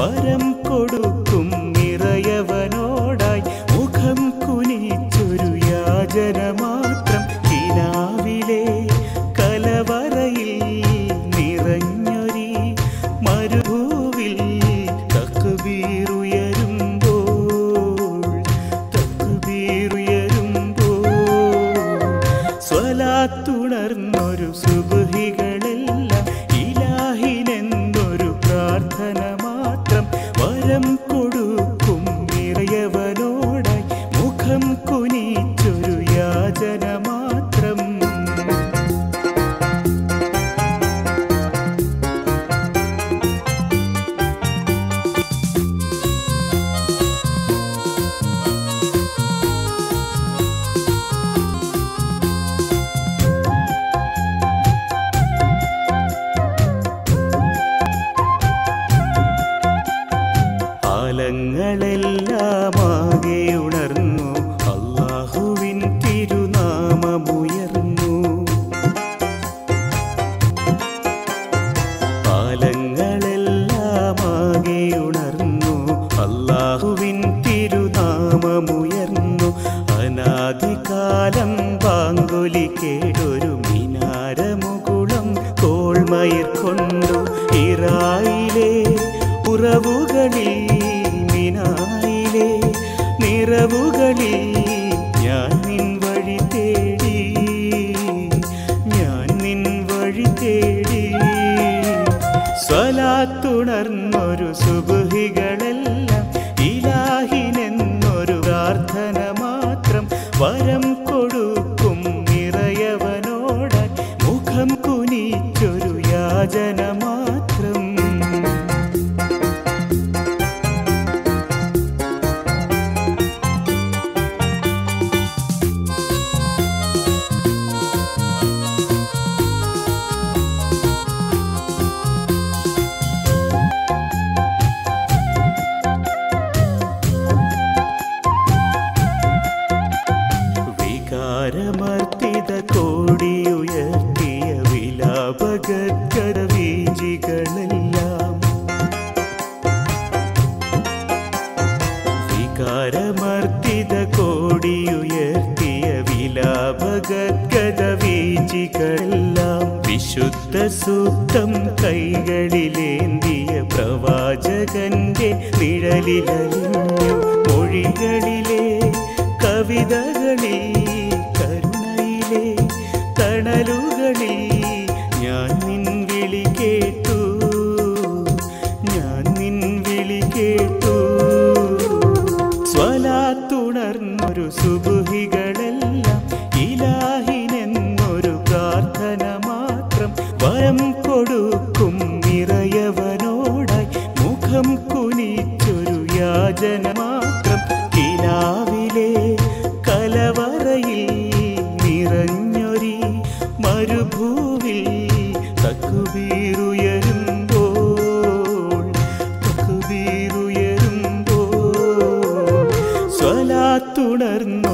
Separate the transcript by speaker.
Speaker 1: വരം കൊടുക്കും നിറയവനോടായി മുഖം കുനിച്ചൊരു യാചന മാത്രം കിനാവിലെ കലവറയിൽ നിറഞ്ഞൊരി മരുഭൂവിൽ സ്വലാത്തുണർന്നൊരു സുബ്ഹികളെല്ലാം ഇലാഹിനെന്നൊരു പ്രാർത്ഥന മാത്രം വരം കൊടുക്കും നിറയവനോടായി മുഖം കുനിച്ചൊരു യാചന മാത്രം കാലങ്ങളെല്ലാം ആകെ ഉണർന്നു അല്ലാഹുവിൻ തിരുനാമമുയർന്നു കാലങ്ങളെല്ലാം ആകെ ഉണർന്നു അല്ലാഹുവിൻ തിരുനാമമുയർന്നു അനാദികാലം ബാങ്കുലി കേടൊരു മിനാരമുകുളം കോൾമയിർ കൊണ്ടു ഇറായിലെ ഉറവുകളിൽ മിനായിലെ നിറവുകളിൽ ഞാൻ നിൻ വഴി തേടി സ്വലാത്തുണർന്നൊരു സുബ്ഹികളെല്ലാം ഇലാഹിനെന്നൊരു പ്രാർത്ഥന മാത്രം വരം കൊടുക്കും നിറയവനോടായി മുഖം കുനിച്ചൊരു യാചന മാത്രം വികാരമർത്തിത കോടിയുയർത്തിയ വിലാപഗദ്ഗദ വീജികളെല്ലാം വികാരമർത്തിത കോടിയുയർത്തിയ വിലാപഗദ്ഗദ വീജികളെല്ലാം വിശുദ്ധ സൂക്തം കൈകളിലേന്തിയ പ്രവാചകന്റെ നിഴലിലലിഞ്ഞു മൊഴികളിലെ കവിതകളിൽ കരുണയിലെ തണലുകളിൽ ഞാൻ നിൻ വിളി കേട്ടു സ്വലാത്തുണർന്നൊരു സുബ്ഹികളെല്ലാം ഇലാഹിനെന്നൊരു പ്രാർത്ഥന മാത്രം വരം കൊടുക്കും നിറയവനോടായി മുഖം കുനിച്ചൊരു യാചന മാത്രം കിനാവിലെ കലവറയിൽ നിറഞ്ഞൊരി മരുഭൂവിൽ തക്ബീറുയരുമ്പോൾ സ്വലാത്തുണർന്നു